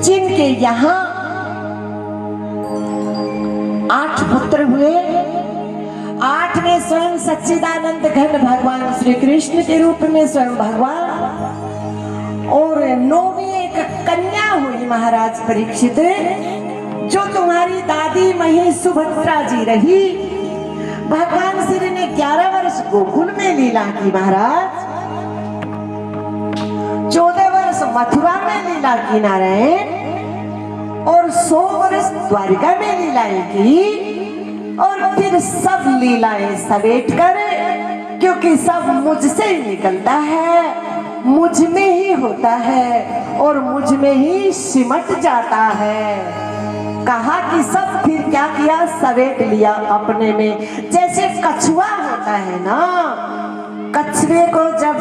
जिनके यहाँ 8 पुत्र हुए। 8 में स्वयं सच्चिदानंद घन भगवान श्री कृष्ण के रूप में स्वयं भगवान, और 9वीं एक कन्या हुई महाराज परीक्षित, जो तुम्हारी दादी मही सुभद्रा जी रही। भगवान श्री ने 11 वर्ष गोकुल में लीला की महाराज, 14 वर्ष मथुरा में लीला की नारायण, और 100 वर्ष द्वारिका में लीलाएं की, और फिर सब लीलाएं समेट कर, क्योंकि सब मुझसे ही निकलता है, मुझ में ही होता है और मुझ में ही सिमट जाता है। कहा कि सब फिर क्या किया, समेट लिया अपने में। जैसे कछुआ होता है ना, कछुए को जब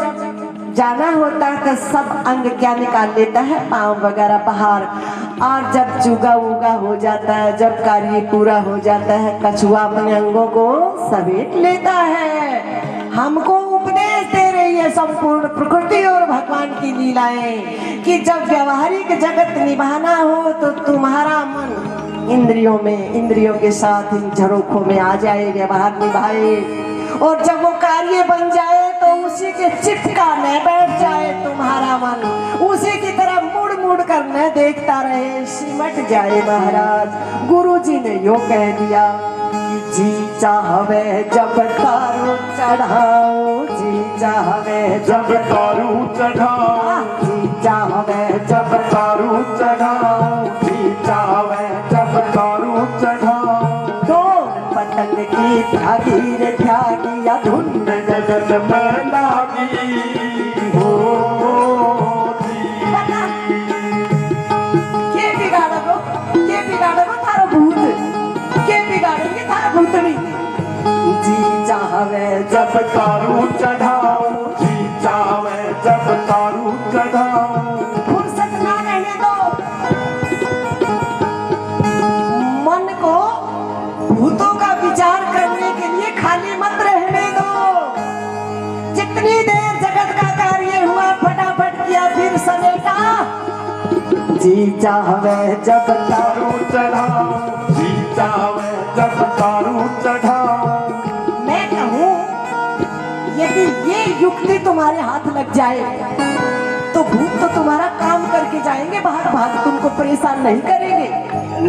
जाना होता है तो सब अंग क्या निकाल लेता है, पाँव वगैरह बाहर, और जब चुगा उगा हो जाता है, जब कार्य पूरा हो जाता है, कछुआ अपने अंगों को समेट लेता है। हमको उपदेश दे रही है संपूर्ण प्रकृति और भगवान की लीलाएं कि जब व्यवहारिक जगत निभाना हो तो तुम्हारा मन इंद्रियों में, इंद्रियों के साथ इन झरोखों में आ जाए, व्यवहार निभाए, और जब वो कार्य बन जाए तो उसी के चिपकाने बैठ जाए तुम्हारा मन, उसी की तरह मुड़ मुड़ कर न देखता रहे, सिमट जाए महाराज। गुरु जी ने यो कह दिया कि जी चाहवे जब तारू चढ़ाओ, जी चाहवे जब तारू चढ़ाओ, जी चाहवे जब तारू चढ़ाओ, जी चाहवे जब तारू चढ़ाओ। तो पतंग की त्यागी रे त्यागी धुन जगत में लागी हो के बिगाड़ो, के बिगाड़ो थारो भूत, के बिगाड़ेंगे थारा भूतनी। जी चाहवे जब तारू चढ़ाओ, जी चाहवे जब तारू चढ़ाओ। फुर्सत ना रहने दो मन को, भूतों का विचार करने के लिए खाली मत रहने दो। जितनी देर जगत का कार्य हुआ फटाफट किया, फिर समेटा। जी चाहवे जब तारू चढ़ाओ, जी चाहवे जब तारू चढ़ाओ। मैं कहूँ यदि ये युक्ति तुम्हारे हाथ लग जाए तो भूत तो तुम्हारा काम करके जाएंगे, बाहर भाग तुमको परेशान नहीं करेंगे।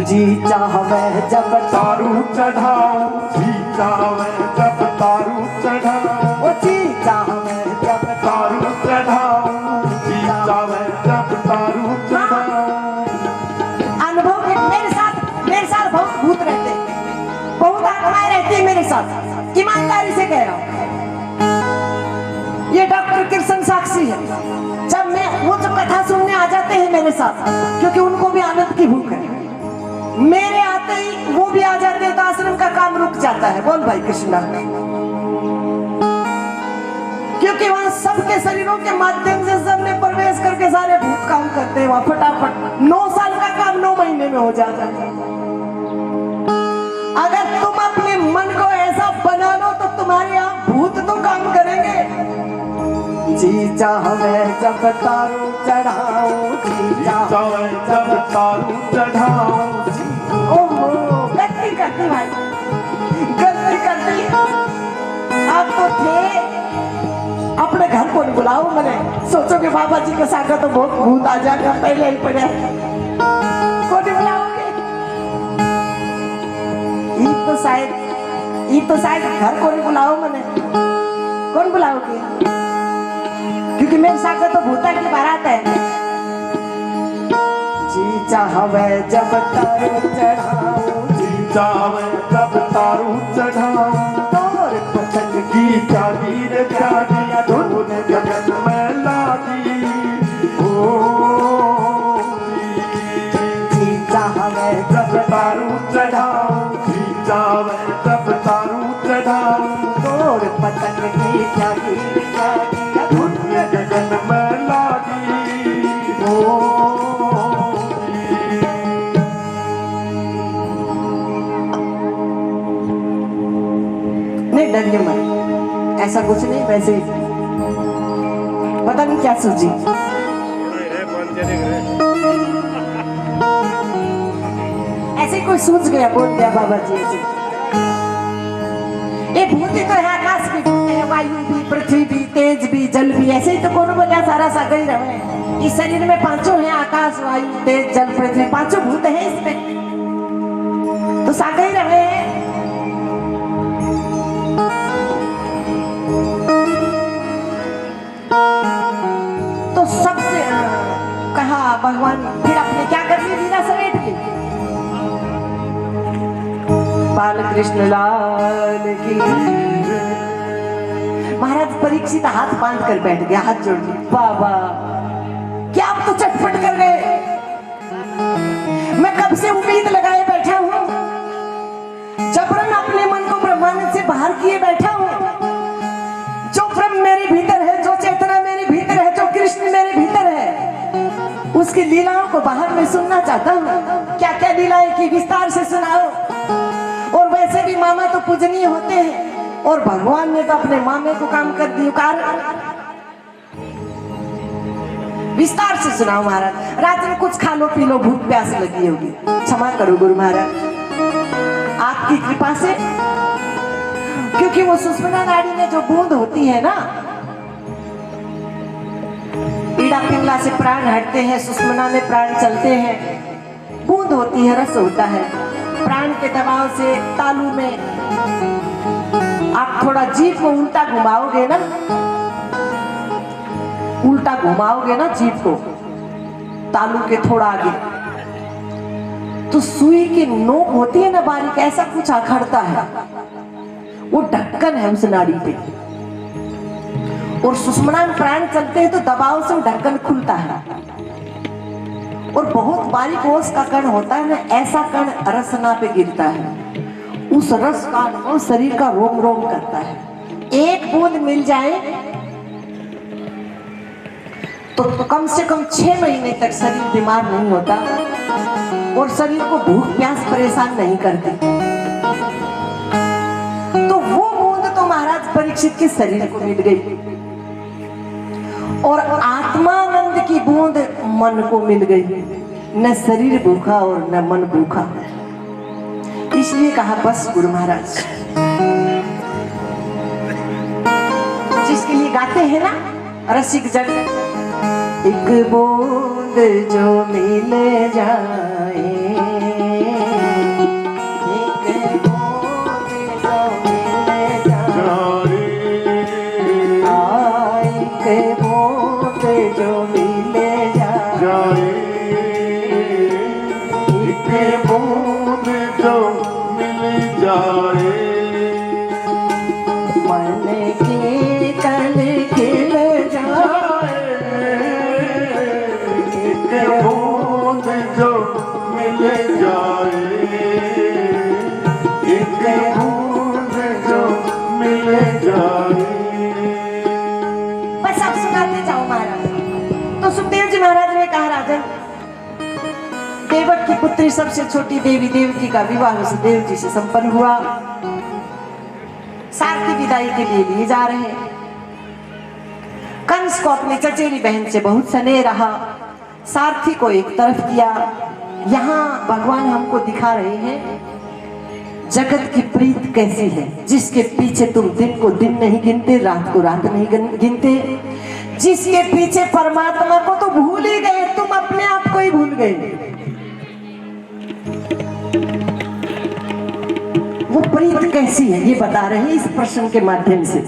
जी चाहवे जब तारू चढ़ाओ, जी चाहवे जब तारू चढ़ाओ। ओ जी चाहवे जब तारू चढ़ाओ, जी चाहवे जब तारू चढ़ाओ। अनुभव मेरे साथ बहुत भूत रहते हैं, बहुत आत्माएं रहती है मेरे साथ, ईमानदारी से कह रहा हूँ। ये डॉक्टर कृष्ण साक्षी है। जब मैं वो जब कथा सुनने आ जाते हैं मेरे साथ, क्योंकि उनको भी आनंद की भूख है, मेरे आते ही वो भी आ जाते हैं तो आश्रम का काम रुक जाता है। बोल भाई कृष्णा, क्योंकि वहां सबके शरीरों के माध्यम से सबने प्रवेश करके सारे भूत काम करते हैं वहां फटाफट। 9 साल का काम 9 महीने में हो जाता है। अगर तुम अपने मन को ऐसा बना लो तो तुम्हारे यहाँ भूत तो काम करेंगे। जी चाहवे जब तारू चढ़ाओ, जी चाहवे जब तारू चढ़ाओ। ओहो, गलती करती भाई, गलती करती। आप तो थे अपने घर को बुलाओ, मैंने सोचो कि बाबा जी के साथ तो बहुत भूत आ जाएगा, पहले ही पड़े को बुलाओगे। ये तो शायद घर को बुलाओ, मैंने कौन बुलाओगे, क्योंकि मेरे साथ तो भूता की बारात है। जी चाहवे जब तारू चढ़ाओ, जी चाहवे जब तारू चढ़ाओ। तोर पतंग की त्यागी रे त्यागी धुन जगत में लागी हो। जी चाहवे जब तारू चढ़ाओ, जी चाहवे जब तारू चढ़ाओ। तोर पतंग की त्यागी रे त्यागी धुन जगत में लागी हो। नहीं डरिए मत, ऐसा कुछ नहीं, वैसे ही पता नहीं क्या सूझी। कोई सूझ गया, बोल दिया बाबा जी ऐसे। ये भूति तो है, आकाश की भूत है, वायु भी, पृथ्वी भी, तेज भी, जल भी, ऐसे ही तो कौन बोला सारा सागर ही रहे। इस शरीर में पांचों हैं, आकाश, वायु, तेज, जल, पृथ्वी, पांचों भूत हैं इसमें, तो सागर ही रहे हैं। तो सबसे कहा भगवान, फिर आपने क्या कर ली, लीला समेट ली। बाल कृष्ण लाल की। महाराज परीक्षित हाथ बांध कर बैठ गया, हाथ जोड़ लिए। बाबा क्या आप तो चटपट कर गए, मैं कब से उम्मीद लगाए बैठा हूं, जबरन अपने मन को ब्रह्मांड से बाहर किए बैठा हूं। जो ब्रह्म मेरे भीतर है, जो चेतना मेरे भीतर है, जो कृष्ण मेरे भीतर है, उसकी लीलाओं को बाहर में सुनना चाहता हूं। क्या क्या लीलाएं की, विस्तार से सुनाओ। और वैसे भी मामा तो पूजनीय होते हैं, और भगवान ने तो अपने मामे को काम कर दिया। विस्तार से सुनाओ महाराज। रात में कुछ खा लो, पी लो, भूख प्यास लगी होगी, क्षमा करो गुरु महाराज आपकी कृपा से। क्योंकि वो सुषुम्ना नाड़ी में जो बूंद होती है ना, पीड़ा पिंगला से प्राण हटते हैं, सुषुम्ना में प्राण चलते हैं, बूंद होती है, रस होता है। प्राण के दबाव से तालू में आप थोड़ा जीभ को उल्टा घुमाओगे ना, उल्टा घुमाओगे ना जीभ को तालू के थोड़ा आगे, तो सुई की नोक होती है ना बारीक, ऐसा कुछ अखड़ता है, वो ढक्कन है उस नाड़ी पे। और सुषुम्ना में प्राण चलते हैं तो दबाव से वो ढक्कन खुलता है, और बहुत बारीक ओस का कण होता है ना, ऐसा कण रसना पे गिरता है, उस रस का अनुभव शरीर का रोम रोम करता है। एक बूंद मिल जाए तो कम से कम 6 महीने तक शरीर बीमार नहीं होता, और शरीर को भूख प्यास परेशान नहीं करती। तो वो बूंद तो महाराज परीक्षित के शरीर को मिल गई, और आत्मानंद की बूंद मन को मिल गई। न शरीर भूखा और न मन भूखा। इसलिए कहा बस गुरु महाराज, जिसके लिए गाते हैं ना रसिक जन, एक बूंद जो मिल जाए, एक बूंद जो मिल जाए, एक बूंद जो मिल जाए, एक बूंद जो मिल जाए, मन की कल खिल जाए, एक बूंद जो मिल जाए, एक बूंद जो मिल जाए। बस आप सुनाते जाओ महाराज। तो सुखदेव जी महाराज ने कहा, राजन देवक की पुत्री सबसे छोटी देवी देवकी का विवाह सुखदेव जी से संपन्न हुआ। सारथी विदाई के लिए जा रहे। कंस को अपनी चचेरी बहन से बहुत स्नेह रहा, सारथी को एक तरफ किया। यहाँ भगवान हमको दिखा रहे हैं जगत की प्रीत कैसी है, जिसके पीछे तुम दिन को दिन नहीं गिनते, रात को रात नहीं गिनते, जिसके पीछे परमात्मा को तो भूल ही गए, तुम अपने आप को ही भूल गए। वो प्रीत कैसी है ये बता रहे हैं इस प्रश्न के माध्यम से।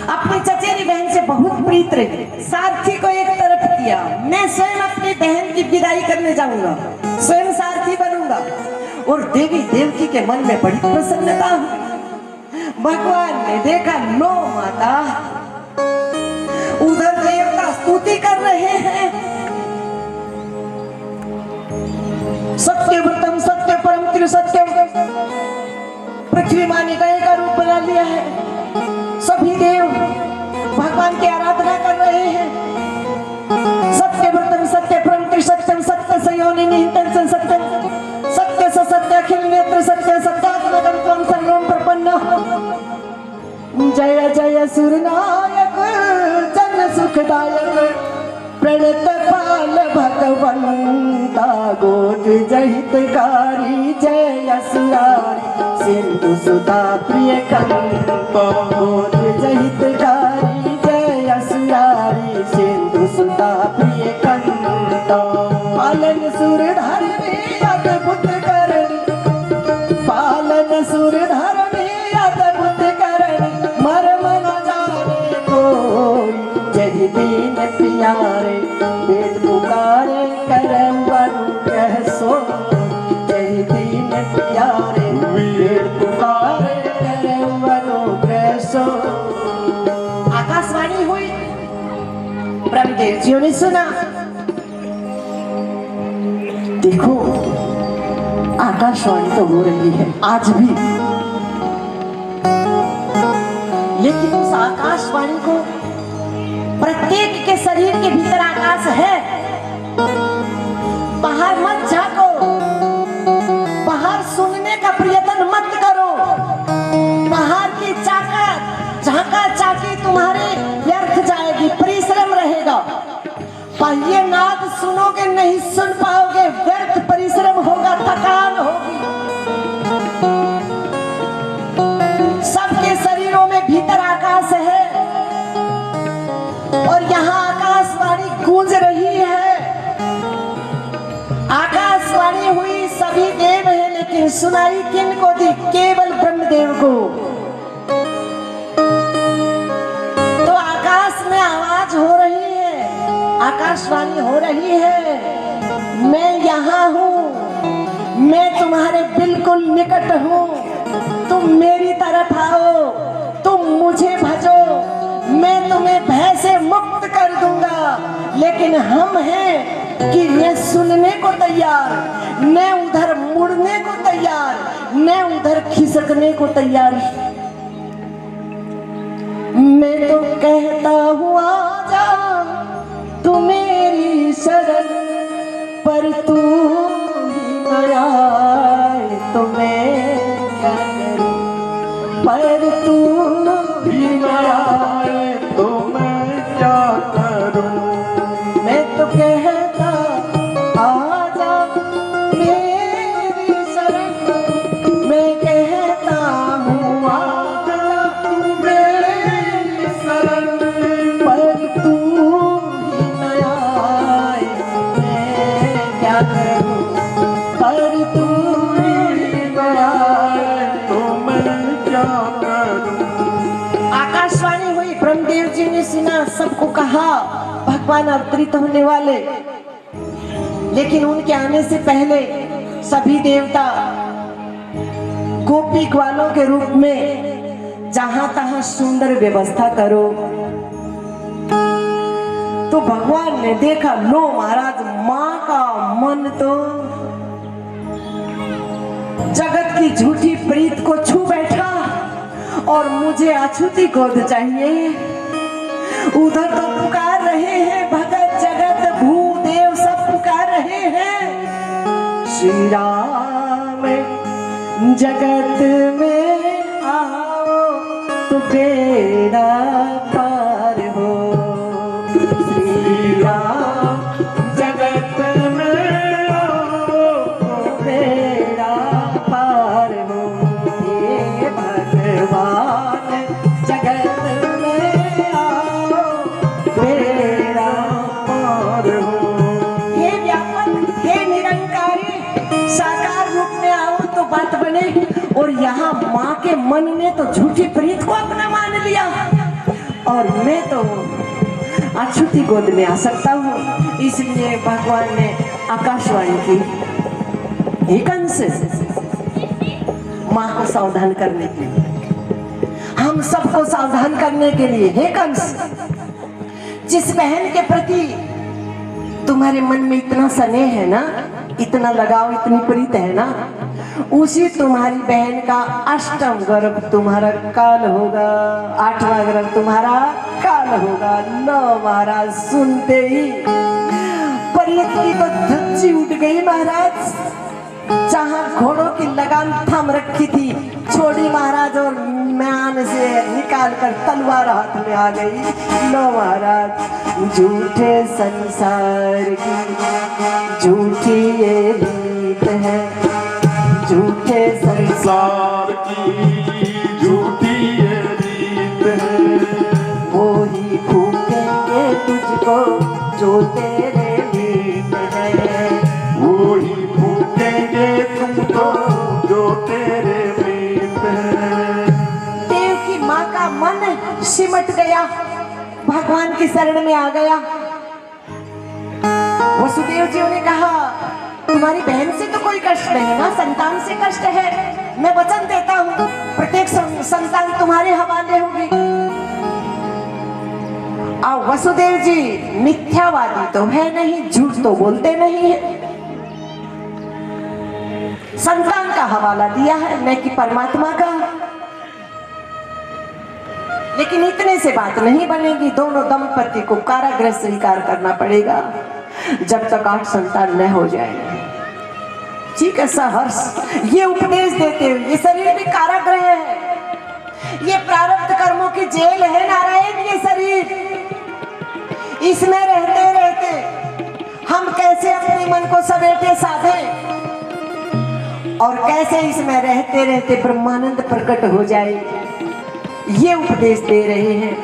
अपनी चचेरी बहन से बहुत प्रीत रही, सारथी को एक तरफ किया। मैं स्वयं अपनी बहन की विदाई करने जाऊंगा, स्वयं सारथी बनूंगा। और देवी देवकी के मन में बड़ी प्रसन्नता हुई। भगवान ने देखा, लो माता, उधर देवता स्तुति कर रहे हैं, सत्यव्रतम सत्य परम त्रिसत्यम, पृथ्वी माँ ने गाय का रूप बना लिया है। सभी देव भगवान की आराधना कर रहे हैं। सत्यव्रतम सत्य परम त्रिसत्यम, सत्य सयोनि निहितं सत्यम, सत्य स सत्य अखिल नेत्र सत्य, सत्यात्मकं त्वं सर्वं प्रपन्नः। जय जय सुरनायक जन सुखदायक, प्रणत पाल भगवंता, गोद जहितकारी जय असुरारी सिंधु सुधा प्रिय कंता गोद जहितकारी जय असुरारी सिंधु सुधा प्रिय कंता पालन सुर धरणी अद्भुत करणी पालन सुर धरणी अद्भुत करणी मर्म न जाने कोई जय दीन प्यारे वेद पुकारे करम अनुग्रह सो जय दीन प्यारे वेद पुकारे करम अनुग्रह सो। आकाशवाणी हुई, ब्रह्मदेव जी ने सुना। देखो आकाशवाणी तो हो रही है आज भी, लेकिन उस आकाशवाणी को प्रत्येक के शरीर के भीतर आकाश है। बाहर मत झांको, बाहर सुनने का प्रयत्न मत करो। बाहर की झांका चाकी तुम्हारी व्यर्थ जाएगी, परिश्रम रहेगा। बाह्य नाद सुनोगे नहीं सुन पाओगे, व्यर्थ परिश्रम होगा, थकान होगी। सबके शरीरों में भीतर आकाश है और यहाँ आकाशवाणी गूंज रही है। आकाशवाणी हुई, सभी देव है, लेकिन सुनाई किन को दी? केवल ब्रह्मदेव को। तो आकाश में आवाज हो रही है, आकाशवाणी हो रही है, मैं यहाँ हूँ, मैं तुम्हारे बिल्कुल निकट हूँ, तुम मेरी तरफ आओ, तुम मुझे भजो, मैं तुम्हें भय से मुक्त कर दूंगा। लेकिन हम हैं कि न सुनने को तैयार, न उधर मुड़ने को तैयार, न उधर खिसकने को तैयार। मैं तो कहता हूँ आजा तू मेरी शरण, पर तू ही न आए तो मैं क्या करूं, पर तू ही न आए तो मैं क्या करूं। मैं तो कहता आजा मेरी शरण, मैं कहता हूँ आजा तू मेरी शरण, पर तू ही न आए मैं क्या करूं, पर तू ही न आए तो मैं क्या करूं। आकाशवाणी हुई, ब्रह्मदेव जी ने सुना, सबको कहा भगवान अवतरित होने वाले। लेकिन उनके आने से पहले सभी देवता गोपी ग्वालों के रूप में जहां तहां सुंदर व्यवस्था करो। तो भगवान ने देखा, लो महाराज, मां का मन तो जगत की झूठी प्रीत को छू बैठा और मुझे अछूती गोद चाहिए। उधर तो पुकार रहे हैं भगत जगत भूदेव, सब पुकार रहे हैं श्री राम जगत में आओ तो बेड़ा पार हो। श्री राम जगत में आओ तो बेड़ा पार हो। हे भगवान जगत में आओ बेड़ा पार हो। हे व्यापक, हे निरंकारी, साकार रूप में आओ तो बात बने। और यहाँ माँ के मन ने तो झूठी प्रीत को अपना मान लिया और मैं तो अछूती गोद में आ सकता हूँ। इसलिए भगवान ने आकाशवाणी की, एक अंश माँ को सावधान करने के लिए, हम सबको सावधान करने के लिए, हे कंस, जिस बहन के प्रति तुम्हारे मन में इतना स्नेह है ना, इतना लगाव, इतनी प्रीत है ना, उसी तुम्हारी बहन का अष्टम गर्भ तुम्हारा काल होगा, 8वां गर्भ तुम्हारा काल होगा। लो महाराज, सुनते ही प्रीत की तो धज्जी उठ गई महाराज। जहां घोड़ों की लगाम थम रखी थी, छोड़ी महाराज और म्यान से निकाल कर तलवार हाथ में आ गई। लो महाराज, झूठे संसार की झूठी ये रीत है, झूठे संसार की झूठी ये रीत है, वो ही फूकेंगे तुझको जो तेरे मीत है, वो ही फूकेंगे तुमको जो तेरे मीत है। देव की माँ का मन सिमट गया, भगवान की शरण में आ गया। वसुदेव जी ने कहा, तुम्हारी बहन से तो कोई कष्ट नहीं ना, संतान से कष्ट है। मैं वचन देता हूँ प्रत्येक संतान तुम्हारे हवाले होगी। और वसुदेव जी मिथ्यावादी तो है नहीं, झूठ तो बोलते नहीं है, संतान का हवाला दिया है, न कि परमात्मा का। लेकिन इतने से बात नहीं बनेगी, दोनों दंपति को कारागृह स्वीकार करना पड़ेगा जब तक 8 संतान न हो जाए। ठीक है सहर्ष, ये उपदेश देते हुए, ये शरीर भी कारागृह है, ये प्रारब्ध कर्मों की जेल है नारायण। ये शरीर, इसमें रहते रहते हम कैसे अपने मन को समेटे साधे और कैसे इसमें रहते रहते ब्रह्मानंद प्रकट हो जाए, ये उपदेश दे रहे हैं।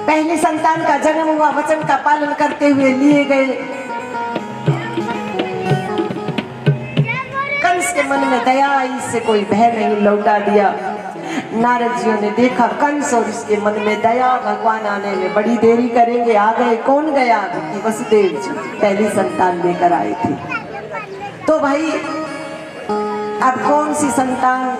पहली संतान का जन्म हुआ, वचन का पालन करते हुए लिए गए। कंस के मन में दया, इससे कोई भय नहीं, लौटा दिया। नारद जी ने देखा कंस और इसके मन में दया, भगवान आने में बड़ी देरी करेंगे। आ गए, कौन गया? वसुदेव जी पहली संतान लेकर आए थे। तो भाई अब कौन सी संतान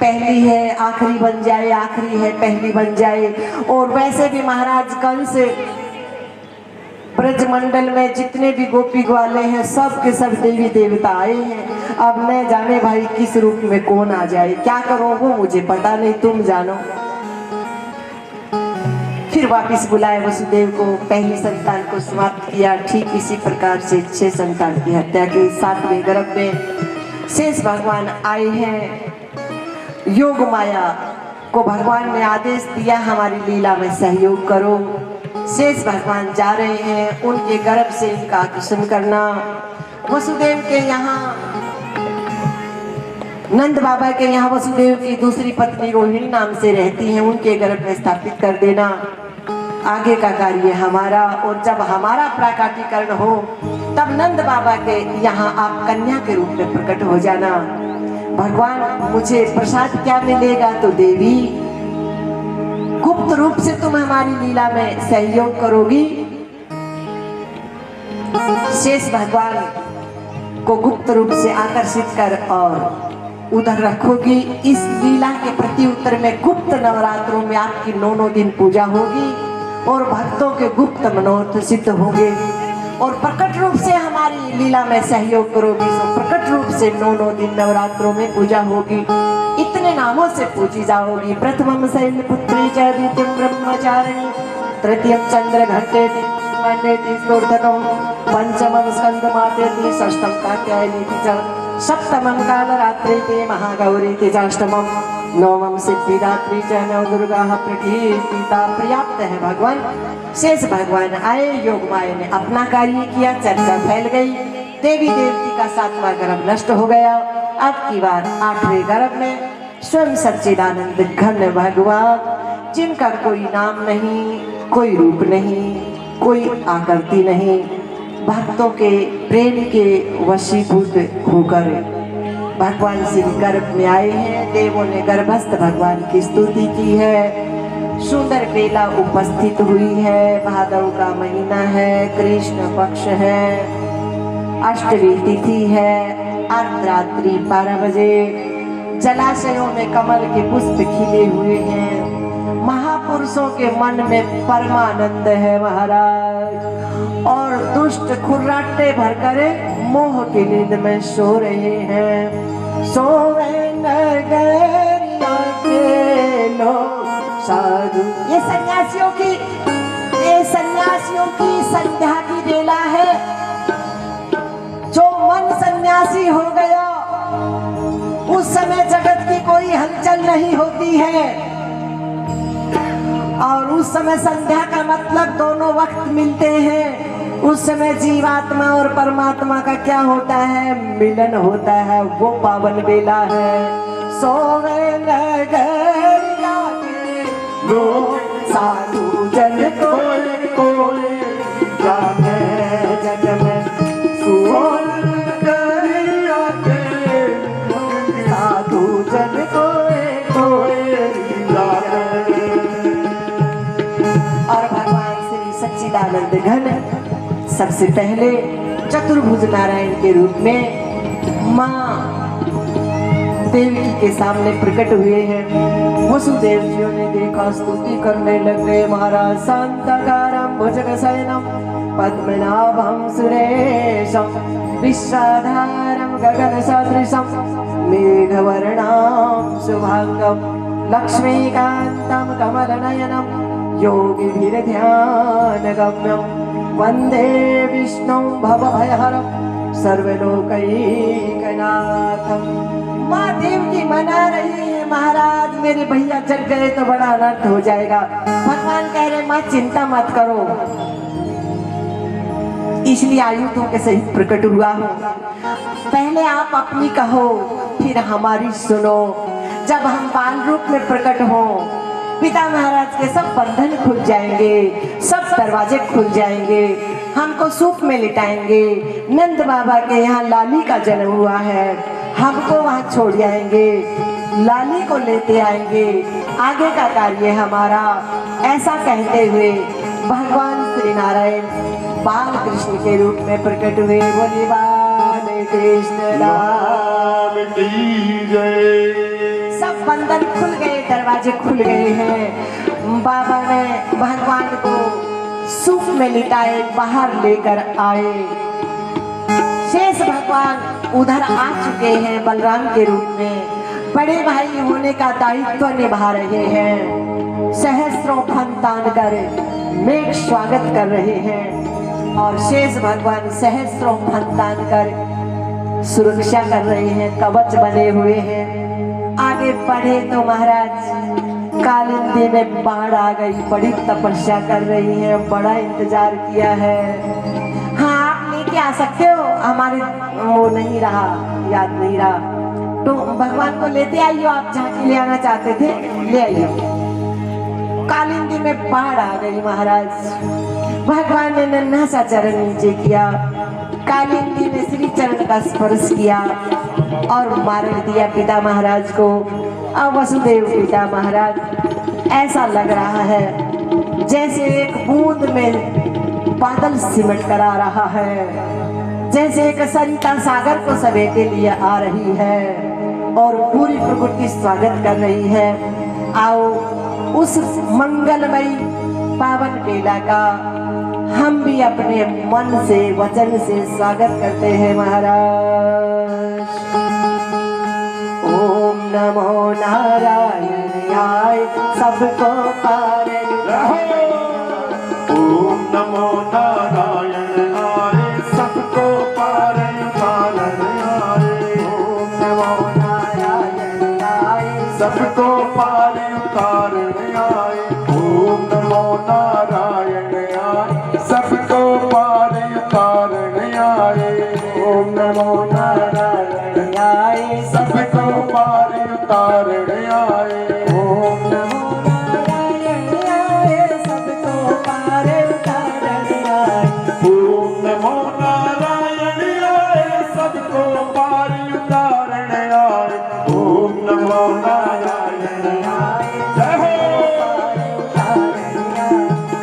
पहली है आखिरी बन जाए, आखिरी है पहली बन जाए। और वैसे भी महाराज कंस ब्रजमंडल में जितने भी गोपी ग्वाले हैं सब के सब देवी देवता आए हैं। अब मैं जाने भाई किस रूप में कौन आ जाए, क्या करो वो मुझे पता नहीं, तुम जानो। फिर वापस बुलाए वसुदेव को, पहली संतान को समाप्त किया। ठीक इसी प्रकार से 6 संतान की हत्या की। 7वें गर्भ में शेष भगवान आए हैं। योग माया को भगवान ने आदेश दिया हमारी लीला में सहयोग करो। शेष भगवान जा रहे हैं, उनके गर्भ से इनका आकर्षण करना। वसुदेव के यहाँ, नंद बाबा के यहाँ वसुदेव की दूसरी पत्नी रोहिणी नाम से रहती हैं, उनके गर्भ में स्थापित कर देना आगे का कार्य हमारा। और जब हमारा प्राकाटीकरण हो तब नंद बाबा के यहाँ आप कन्या के रूप में प्रकट हो जाना। भगवान मुझे प्रसाद क्या मिलेगा? तो देवी गुप्त रूप से तुम हमारी लीला में सहयोग करोगी। शेष भगवान को गुप्त रूप से आकर्षित कर और उधर रखोगी। इस लीला के प्रति उत्तर में गुप्त नवरात्रों में आपकी 9 दिन पूजा होगी और भक्तों के गुप्त मनोरथ सिद्ध होंगे। और प्रकट रूप से हमारी लीला में सहयोग करोगी, तो प्रकट रूप से 9 दिन नवरात्रों में पूजा होगी। इतने नामों से पूजी जाओगी। प्रथमम शैलपुत्री च, द्वितीयं ब्रह्मचारिणी, तृतीयं चंद्र घंटेति, मंडेति स्तोत्रकम्, पंचमं स्कंदमातेति, षष्ठं कात्यायनीति च, सप्तमं कालरात्रिति, महागौरीति च, अष्टमं नवमं सिद्धिदात्री च, नवदुर्गाः प्रकीर्तिता। पर्याप्त है भगवान। शेष भगवान आए, योग माया ने अपना कार्य किया, चर्चा फैल गई। देवी देवती का 7वां गर्भ नष्ट हो गया। अब की बार 8वें गर्भ में स्वयं सच्चिदानंद घन भगवान, जिनका कोई नाम नहीं, कोई रूप नहीं, कोई आकृति नहीं, भक्तों के प्रेम के वशीभूत होकर भगवान श्री गर्भ में आए हैं। देवों ने गर्भस्थ भगवान की स्तुति की है। सुंदर बेला उपस्थित हुई है। भादव का महीना है, कृष्ण पक्ष है, अष्टमी तिथि है, अर्धरात्रि 12 बजे। जलाशयों में कमल के पुष्प खिले हुए हैं। महापुरुषों के मन में परमानंद है महाराज। और दुष्ट खुर्राटे भरकर मोह की नींद में सो रहे हैं। सोवे नगरिया के लोग साधु। ये सन्यासियों की संध्या की बेला है। जो मन सन्यासी हो गए समय जगत की कोई हलचल नहीं होती है, और उस समय संध्या का मतलब दोनों वक्त मिलते हैं। उस समय जीवात्मा और परमात्मा का क्या होता है? मिलन होता है। वो पावन बेला है। सोवे नगरिया के लोग साधु जन कोई कोई जाने जग में। सोवे नगरिया के लोग साधु जन कोई कोई जाने। और भगवान श्री सच्चिदानंद घन सबसे पहले चतुर्भुज नारायण के रूप में माँ देवकी के सामने प्रकट हुए हैं। वसुदेव जियों ने देखा, स्तुति करने लग गए। महाराज शांताकारं भुजगशयनं पद्मनाभं सुरेशं विश्वाधारं गगनसदृशं मेघवर्णं शुभांगं लक्ष्मीकान्तं कमलनयनं योगिभिर्ध्यानगम्यं वंदे विष्णु भवभयहरं सर्वलोकैकनाथं। माँ देवकी मना रही है, महाराज मेरे भैया जल गए तो बड़ा अनर्थ हो जाएगा। भगवान कह रहे माँ चिंता मत करो, इसलिए आयुधों के सहित प्रकट हुआ हूँ। पहले आप अपनी कहो फिर हमारी सुनो। जब हम बाल रूप में प्रकट हो, पिता महाराज के सब बंधन खुल जाएंगे, सब दरवाजे खुल जाएंगे, हमको सूप में लिटाएंगे। नंद बाबा के यहाँ लाली का जन्म हुआ है, हमको वहाँ छोड़ जाएंगे, लाली को लेते आएंगे, आगे का कार्य हमारा। ऐसा कहते हुए भगवान श्री नारायण बाल कृष्ण के रूप में प्रकट हुए। बोले बाल कृष्ण राम की जय। सब बंधन खुल गए, दरवाजे खुल गए हैं। बाबा ने भगवान को सूप में लिटाए, बाहर लेकर आए। शेष भगवान उधर आ चुके हैं बलराम के रूप में। बड़े भाई होने का दायित्व निभा रहे हैं। सहस्रों फन तान कर मेघ स्वागत कर रहे हैं, और शेष भगवान सहस्रों फन तान कर सुरक्षा कर रहे हैं, कवच बने हुए हैं। आगे बढ़े तो महाराज कालिंदी में बाढ़ आ गई, बड़ी तपस्या कर रही है, बड़ा इंतजार किया है। हाँ आप लेके आ सकते हो, हमारे वो नहीं रहा, याद नहीं रहा, तो भगवान को लेते आइयो। आप जहाँ के ले आना चाहते थे ले आइयो। कालिंदी में बाढ़ आ गई महाराज। भगवान ने नन्हा सा चरण नीचे किया, कालिंदी ने श्री चरण का स्पर्श किया और मार दिया पिता महाराज को। अब वसुदेव पिता महाराज ऐसा लग रहा है जैसे एक बूंद में बादल सिमट कर आ रहा है, जैसे एक सरिता सागर को समेटे लिए आ रही है और पूरी प्रकृति स्वागत कर रही है। आओ उस मंगलमयी पावन बेला का हम भी अपने मन से वचन से स्वागत करते हैं महाराज। ओम नमो नारायणाय सबको पार लगाओ। ओम नमो नारायणाय सबको पार उतारने। ओम नमो नारायणाय सबको पार उतारने आए। ओम नमो नारायणाय सबको पार उतारने आए। ओम नमो नारायणाय सबको पार उतारने आए। ओम नमो नारायणाय सबको पार उतारने आए। ओम नमो नारायणाय सबको पार उतारने आए। ओम नमो नारायणाय जय हो।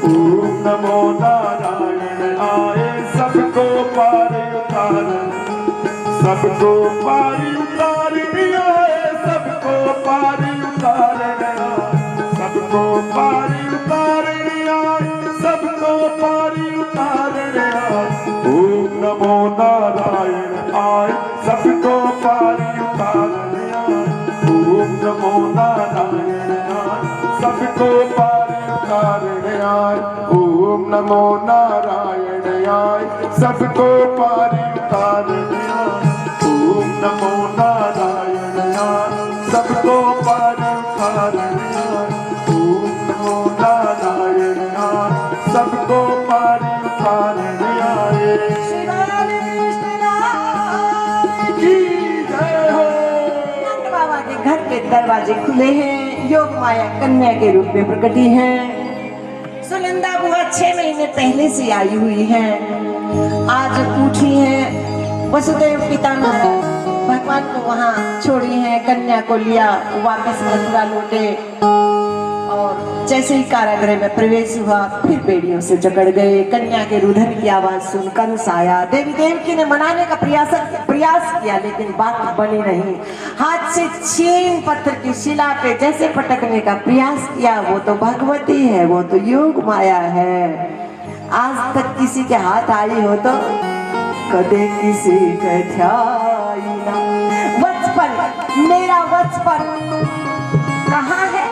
ओम नमो नारायणाय सबको पार उतारने, सबको पार उतारने आए। सबको पार उतारने आए। सबको पार उतारने आए। सबको पार उतारने आए। ओम नमो नारायण आए सबको पार उतारने आए। ओम नमो नारायण आए सबको पार उतारने आए। ओम नमो नारायण आए सबको पार उतारने आए। ओम नमो नारायण आए के दरवाजे खुले हैं, योग माया कन्या के रूप में प्रकटी है। सुनंदा बुआ 6 महीने पहले से आई हुई है, आज उठी है। वसुदेव पिता महाराज भगवान को वहां छोड़ी है, कन्या को लिया, वापस मथुरा लौटे और जैसे ही कारागृह में प्रवेश हुआ फिर बेड़ियों से जकड़ गए। कन्या के रुदन की आवाज सुन कंस आया। देवी देवकी ने मनाने का प्रयास किया लेकिन बात बनी नहीं। हाथ से छीन पत्थर की शिला पे जैसे पटकने का प्रयास किया, वो तो भगवती है, वो तो योग माया है। आज तक किसी के हाथ आई हो तो कदे किसी के ध्याई ना। बचपन, मेरा बचपन कहाँ है?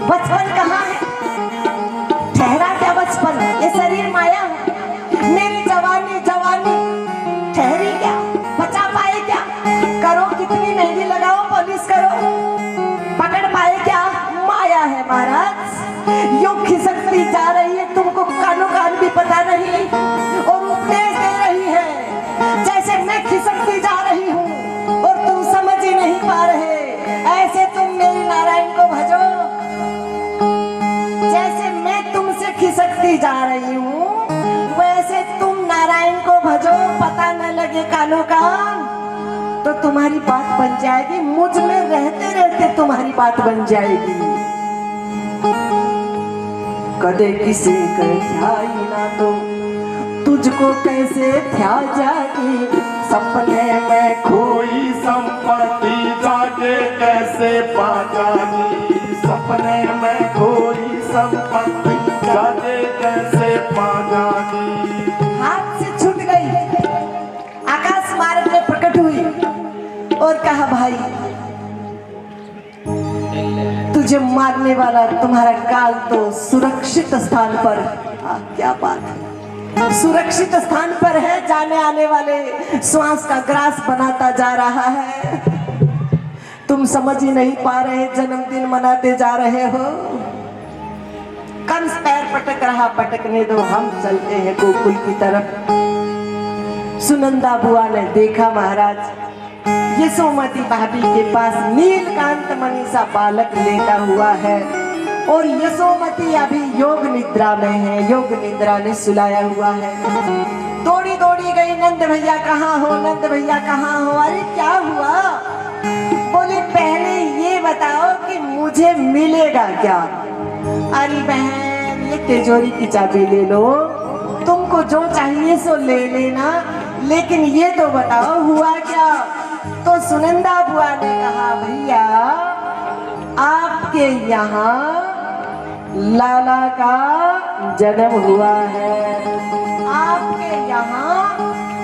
बचपन कहाँ है? ठहरा क्या बचपन? ये शरीर माया है। मेरी जवानी ठहरी क्या? बचा पाए क्या? करो कितनी मेहंदी लगाओ, पॉलिश करो, पकड़ पाए क्या? माया है महाराज, यूं खिसकती जा रही है, तुमको कानों कान भी पता नहीं और उपदेश दे रही है जैसे मैं खिसकती जा रही हूँ और तुम समझ ही नहीं पा रहे। ऐसे तुम मेरे नारायण को भजो जैसे मैं तुमसे खिसकती जा रही हूँ, वैसे तुम नारायण को भजो, पता न लगे कानों कान, तो तुम्हारी बात बन जाएगी। मुझ में रहते रहते तुम्हारी बात बन जाएगी। कदे किसी के ध्याई ना तो तुझको कैसे ध्या जागी। सपने में खोई संपत्ति जागे कैसे पा जागी। सपने में खोई संपत्ति जागे कैसे पा जागी। हाथ से छूट गई, आकाश मार्ग में प्रकट हुई और कहा भाई तुझे मारने वाला तुम्हारा काल तो सुरक्षित स्थान पर। क्या बात है, सुरक्षित स्थान पर है। जाने आने वाले श्वास का ग्रास बनाता जा रहा है। तुम समझ ही नहीं पा रहे, जन्मदिन मनाते जा रहे हो। कंस पैर पटक रहा, पटकने दो, हम चलते हैं गोकुल की तरफ। सुनंदा बुआ ने देखा महाराज यशोमती भाभी के पास नीलकांत मणि सा बालक लेटा हुआ है और यशोमती अभी योग निद्रा में है, योग निद्रा ने सुलाया हुआ है। दौड़ी दौड़ी गई, नंद भैया कहाँ हो, नंद भैया कहाँ हो? अरे क्या हुआ? बोले पहले ये बताओ कि मुझे मिलेगा क्या? अरे बहन ये तिजोरी की चाबी ले लो, तुमको जो चाहिए सो ले लेना, लेकिन ये तो बताओ हुआ क्या? तो सुनंदा बुआ ने कहा भैया आपके यहाँ लाला का जन्म हुआ है, आपके यहाँ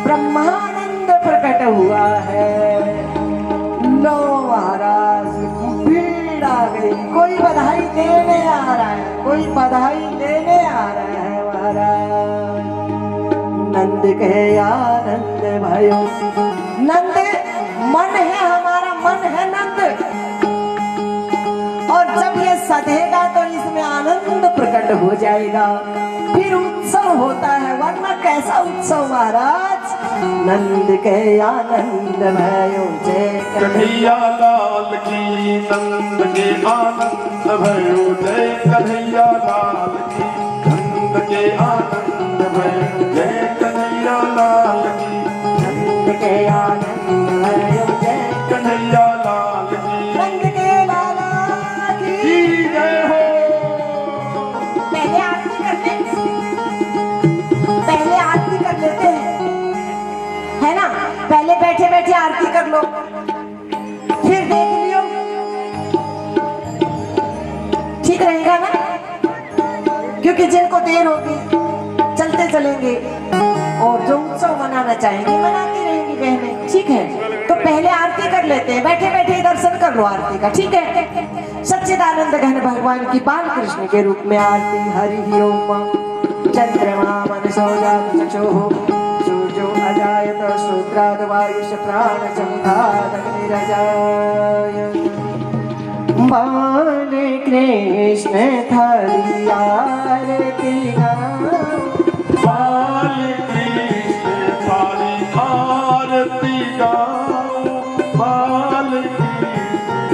ब्रह्मानंद प्रकट हुआ है। लो महाराज भीड़ आ गई, कोई बधाई देने आ रहा है, कोई बधाई लेने आ रहा है महाराज। नंद कहे आनंद भयो, नंद मन है हमारा, मन है नंद, और जब ये सधेगा तो इसमें आनंद प्रकट हो जाएगा, फिर उत्सव होता है, वरना कैसा उत्सव महाराज। नंद के आनंद भयो जय कन्हैया लाल की, नंद के आनंद भयो जय कन्हैया लाल की। नंद के आनंद भयो जय कन्हैया लाल की। नंद के आनंद भयो जय कन्हैया लाल की। नंद के लाला की जय हो। पहले आरती कर ले, पहले आरती कर लेते हैं, है ना? पहले बैठे बैठे आरती कर लो, फिर देख लियो, ठीक रहेगा ना? क्योंकि जिनको देर होगी चलते चलेंगे और जो उत्सव मनाना चाहेंगे मनाती रहेंगी बहनें, ठीक है? तो पहले आरती कर लेते हैं, बैठे बैठे दर्शन कर लो आरती का, ठीक है? सच्चिदानंद घन भगवान की बाल कृष्ण के रूप में आरती। हरि ओम। चंद्रमा मनसो जात चक्षुः सूर्यो अजायत श्रोत्राद वायुष प्राण संघात अग्निरजाय। बाल कृष्ण धरि आरती बाल कृष्ण थारी आरती गाओ। बाल कृष्ण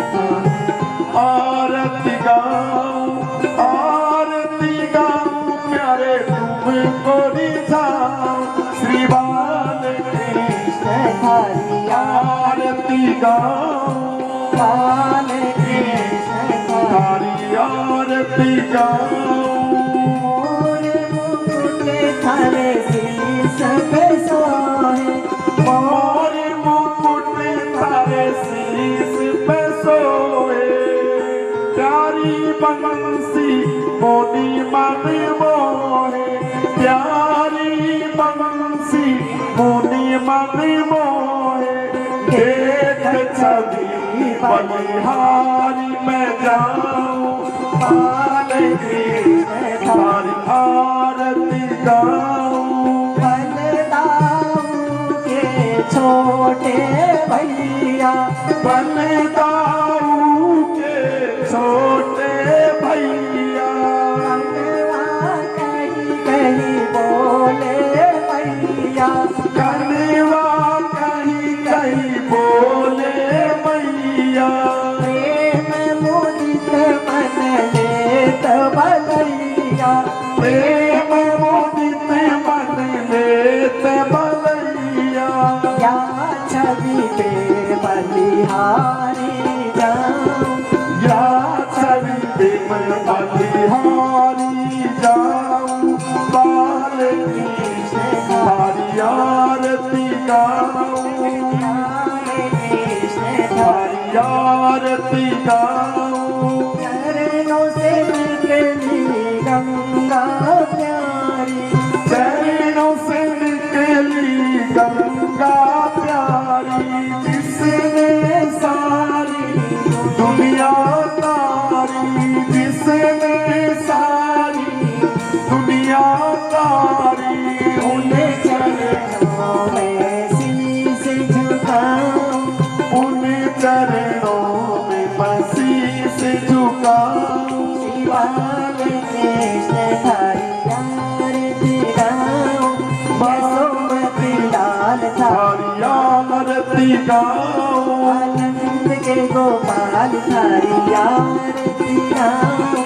गाऊं लाल कृष्ण थारी आरती गाऊं मोर मुकुट थारे शीश पे सोहे मोर मुकुट थारे शीश पे सोए प्यारी बंसी मोनी मन मोहे प्यारी बंसी मोनी मन मोहे देख छवि बलिहारी मैं जाऊं बाल कृष्ण थारी आरती गाऊं बलदाऊ के छोटे भैया बलदाऊ के छोटे भैया कनवा कहीं कहीं बोले भैया कनवा कहीं कहीं बोले मैया प्रेम मुदित मन लेत बलैया प्रेम मुदित मन लेत बलैया या छवि पे बलिहारी जाऊं या छवि बिमल बलिहारी जाऊं बाल कृष्ण थारी आरती गाऊं थारी आरती गाऊं चरणों से निकली गंगा प्यारी चरणों से निकली गंगा प्यारी जिसने सारी दुनिया तारी जिसने सारी दुनिया तारी उन्हें चरणों में शीश झुकाऊं उन चरणों में शीश झुकाऊं बाल कृष्ण थारी आरती गाऊं यशोमती लाल थारी आरती गाऊं आनंद के गोपाल थारी आरती गाऊं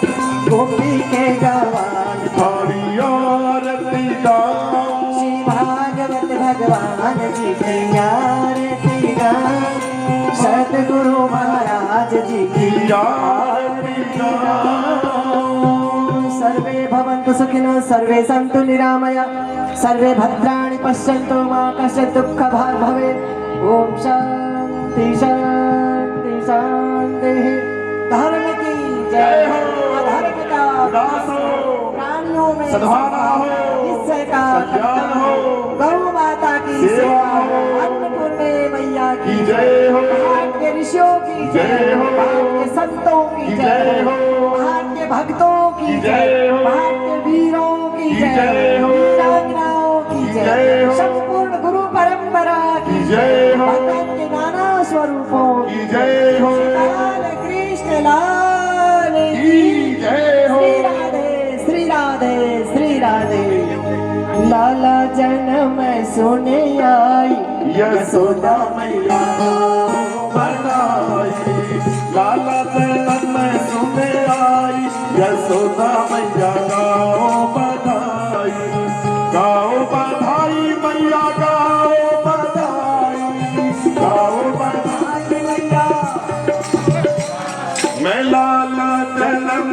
गोपी के गवाल थारी आरती गाऊं श्री भागवत भगवान जी की आरती गाऊं सतगुरु महाराज जी की आरती गाऊं सर्वे भवन्तु सुखिनः सर्वे सन्तु निरामया सर्वे भद्राणि पश्यन्तु मा कश्चित् दुःखभाग् भवेत् ओम शांति शांति शांति धर्म की जय हो अधर्म का उदास हो प्राणियों में सद्भावना हो निश्चय का सज्ञान हो गौ माता की सेवा हो अन्नपूर्णे मैया की जय हो भाग्य ऋषियों की जय हो भाग्य संतों की जय हो भाग्य भक्तों की जय हो भाग्य वीरों की जय हो वीरांगनाओं की जय जय हो संपूर्ण गुरु परंपरा की जय हो भगवान के नाना स्वरूपों की जय हो लाल कृष्ण लाल की जय हो श्री राधे श्री राधे श्री राधे लाला जन्म सुने आई यशोदा मैया बनाई लाला जन्म सुने आई यशोदा मैया गाओ बधाई मैया गाओ बधाई मैया मैं लाला जन्म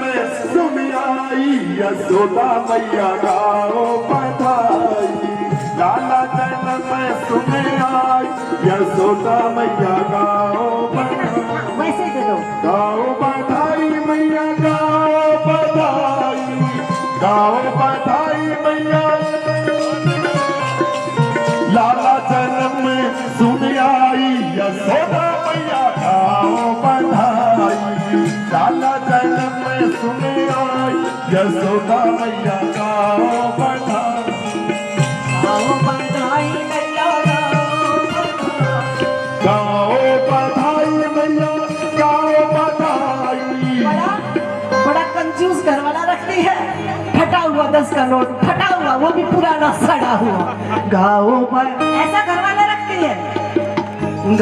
सुन आई यशोदा मैया गाओ बधाई लाला जन्म सुन आई यशोदा मैया गाओ बधाई वैसे दे दो गाओ बधाई मैया गाओ बधाई मैया लाला जन्म सुन आई यशोदा मैया गाओ बधाई लाला जन्म सुन आई यशोदा मैया गाओ बधाई आओ बधाई मैया गाओ बधाई मैया गाओ बधाई बड़ा कंजूस घर वाला रखती है फटा हुआ 10 का नोट फटा हुआ वो भी पुराना सड़ा हुआ गाओ ऐसा घर वाला रखती है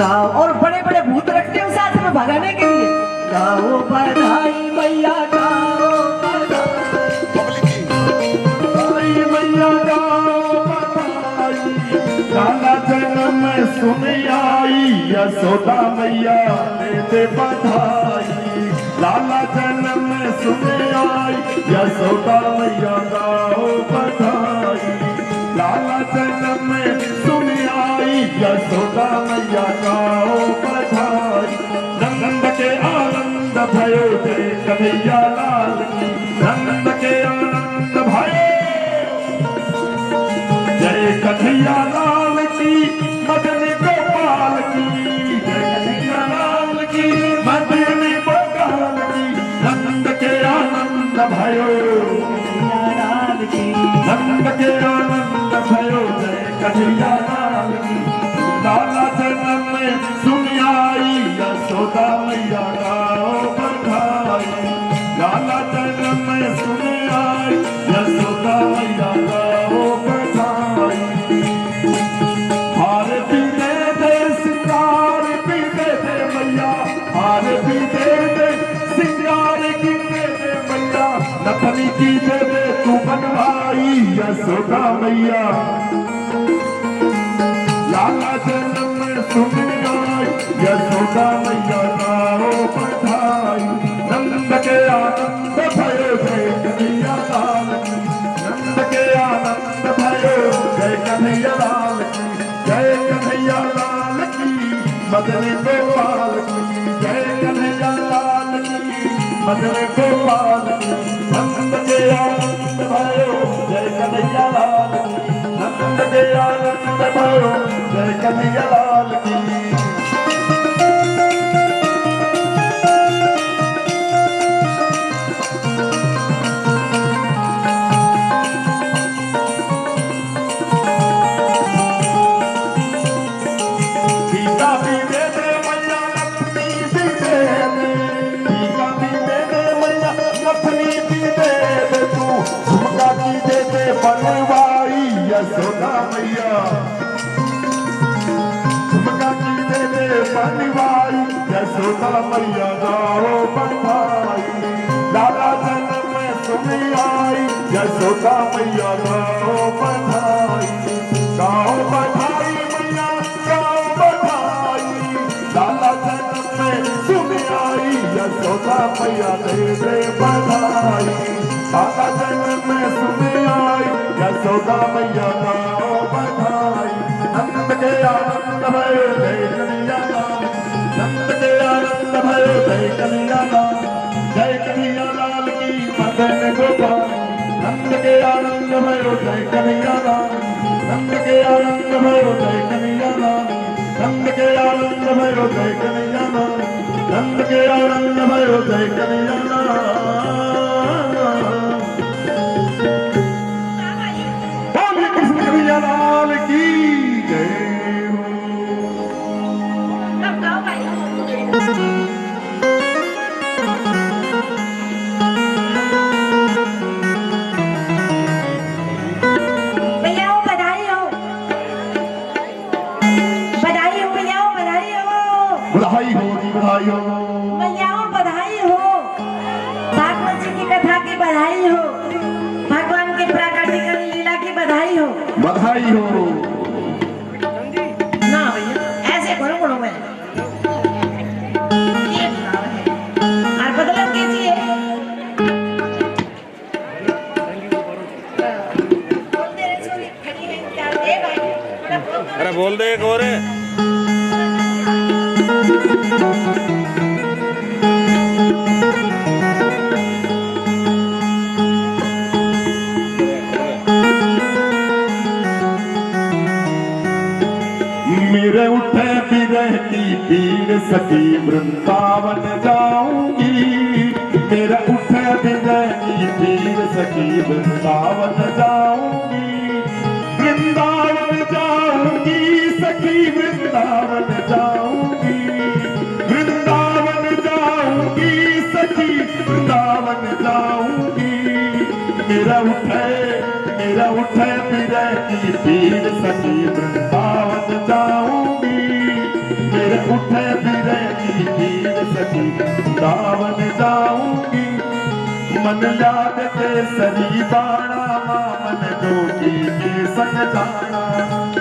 गाओ और बड़े बड़े भूत रखते हैं साथ में भगाने के लिए गाओ बधाई मैया गाओ बधाई मैया गाओ बधाई लाला जन्म सुन आई यशोदा मैया दे बधाई। लाला जन्म में सुन आई यशोदा मैया गाओ बधाई। लाला जन्म में सुन आई यशोदा मैया गाओ बधाई। नंद के आनंद भयो जय कन्हैया लाल की। नंद के आनंद भयो जय कन्हैया लाल की। मदन गोपाल की जय कन्हैया लाल की। मदन गोपाल की। नंद के आनंद भयो लाल की। नंद के आनंद भयो जय कन्हैया लाल की। लाला जन्म में सुन आई यशोदा मैया गाओ बधाई। लाला जन्म में सुन आई यशोदा मैया गाओ बधाई। हार भी दे दे सिंगार भी दे दे मैया। हार भी दे दे सिंगार की दे दे मैया। नथनी की दे दे तू बनवाई यशोदा मैया। लाला जन्म में सुन आई यशोदा मैया गाओ बधाई। नंद के आनंद भयो जय कन्हैया लाल की। नंद के आनंद भयो जय कन्हैया लाल की। जय कन्हैया लाल की। मदन गोपाल की जय कन्हैया लाल की। मदन गोपाल की। नंद के आनंद भयो जय कन्हैया लाल की। नंद के आनंद भयो जय कन्हैया लाल की। सीता भी दे दे मैया लक्ष्मी भी दे दे। सीता भी दे दे मैया लक्ष्मी भी दे दे तू। झुमका की दे दे बनवाई यशोदा मैया। झुमका की दे दे बनवाई यशोदा मैया गाओ बधाई। लाला जन्म में सुन आई यशोदा मैया गाओ बधाई। गाओ बधाई मैया गाओ बधाई। लाला जन्म में सुन आई यशोदा मैया दे दे बधाई। लाला जन्म में सुन आई यशोदा मैया गाओ बधाई। नंद के आनंद भयो जय कन्हैया लाल। नंद के आनंद भयो जय कन्हैया लाल। जय कन्हैया लाल की। मदन गोपाल। नंद के आनंद भयो जय कन्हैया लाल। नंद के आनंद भयो जय कन्हैया लाल। नंद के आनंद भयो जय कन्हैया लाल। नंद के आनंद भयो जय कन्हैया लाल। बोलिए कृष्ण कन्हैया लाल की जय हो। भैया बधाई हो। बधाई हो भैया बधाई हो। बधाई हो जी बधाई हो। भैया बधाई हो। भागवत जी की कथा की बधाई हो। भगवान के प्राकटिक लीला की बधाई हो। बधाई हो। ना भैया ऐसे करो करो मैं ये और बदल कीजिए। अरे बोल दे एक और है। मेरे उठे बिरह की पीर सखी वृंदावन जाऊंगी। मेरे उठे बिरह की पीर सखी वृंदावन जाऊंगी। वृंदावन जाऊंगी सखी वृंदावन जाऊंगी। वृंदावन जाऊंगी सखी वृंदावन जाऊंगी। मेरा उठे बिरह की पीर सखी वृंदावन जाऊंगी। मेरे उठे बिरह की पीर सखी वृंदावन जाऊंगी। मन याद के सरी बाणा मन जोगी के संग जाना।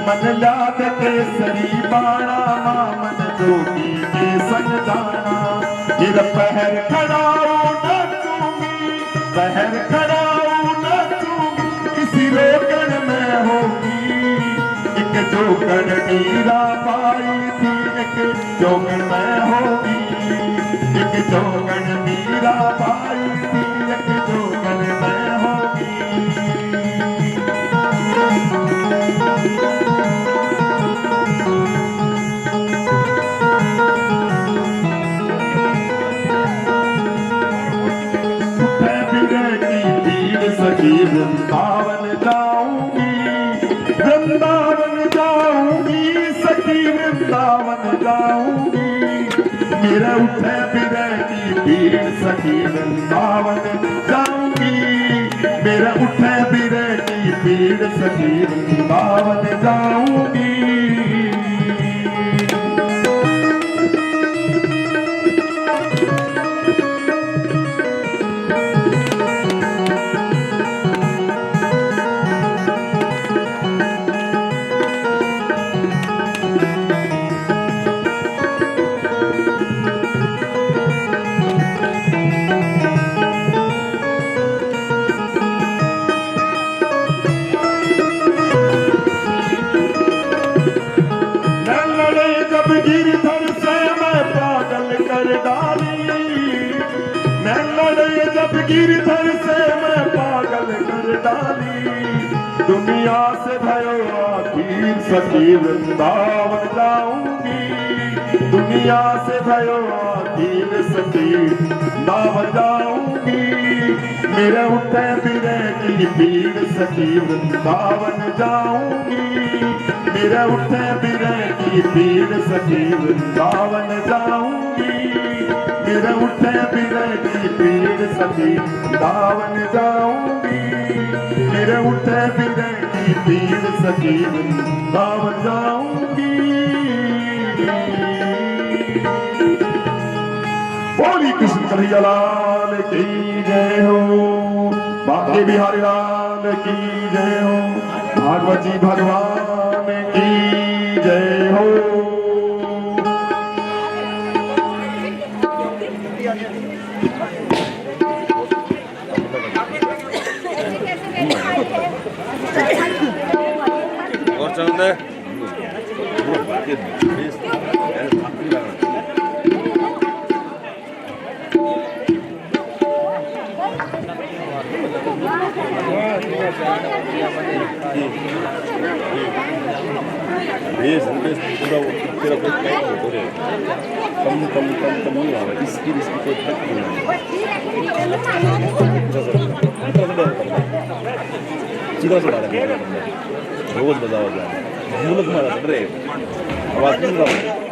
मन लाद केसरी बाणा मामन जोगी के संग जाना गिर पहर खड़ाओ नचूंगी पहर खड़ाओ नचूंगी किसी रोकन में होगी एक जोगन मीरा पाई थी एक जोगन में होगी एक जोगन मीरा पाई थी एक जोगन में होगी सखी वृंदावन जाऊंगी सखी वृंदावन जाऊंगी मेरे उठे बिरह की भीड़ सखी वृंदावन जाऊंगी मेरे उठे बिरह की भीड़ सखी वृंदावन जाऊंगी गिरधर से मैं पागल कर डाली मैं लड़े जब गिरधर से मैं पागल कर डाली दुनिया से भयो आखिर सखी वृंदावन जाऊंगी दुनिया से भयो आखिर सखी वृंदावन जाऊंगी मेरे उठे बिरह की भीड़ सखी वृंदावन जाऊंगी मेरे उठे बिरह की भीड़ सखी वृंदावन जाऊंगी मेरे उठे बिरह की भीड़ सखी वृंदावन जाऊंगी मेरे उठे बिरह की भीड़ सखी वृंदावन जाऊंगी बोली कृष्ण कन्हैया लाल की जय हो बांके बिहारी लाल की जय हो भागवत जी भगवान की जय हो और चंद है पूरा तेरा कोई काम हो रहा है कम नहीं आ रहा इसकी कोई फर्क नहीं सीधा से मारा रोज बजावा जाए मुलक मारा रे आवाज नहीं रहा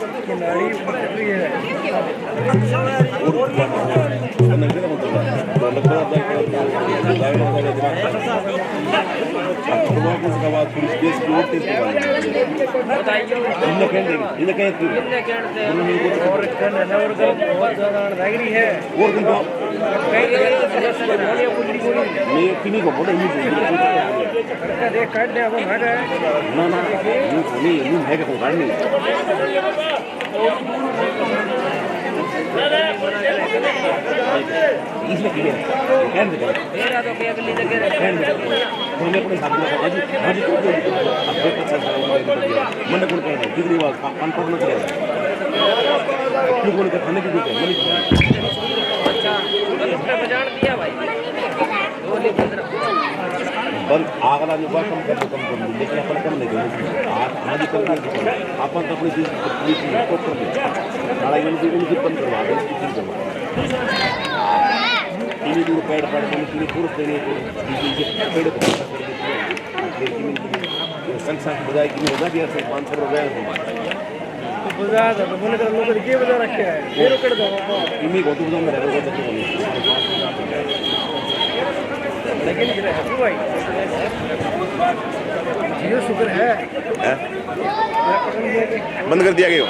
आगला जो कम कर लेकिन अपन कम नहीं करेंगे आज कर अपन अपनी चीज को कर दे नाला ये बंद करवा दे ini dulu pada ini kurus ini pada संसार बजाय की होगा भी ऐसे 500 रुपए तो बजा दो तो बोले तो लोग के बजा रखे हैं ये रोकड़ दो इमी को तो में रहेगा तो लेकिन ये है भाई जियो शुक्र है बंद कर दिया गया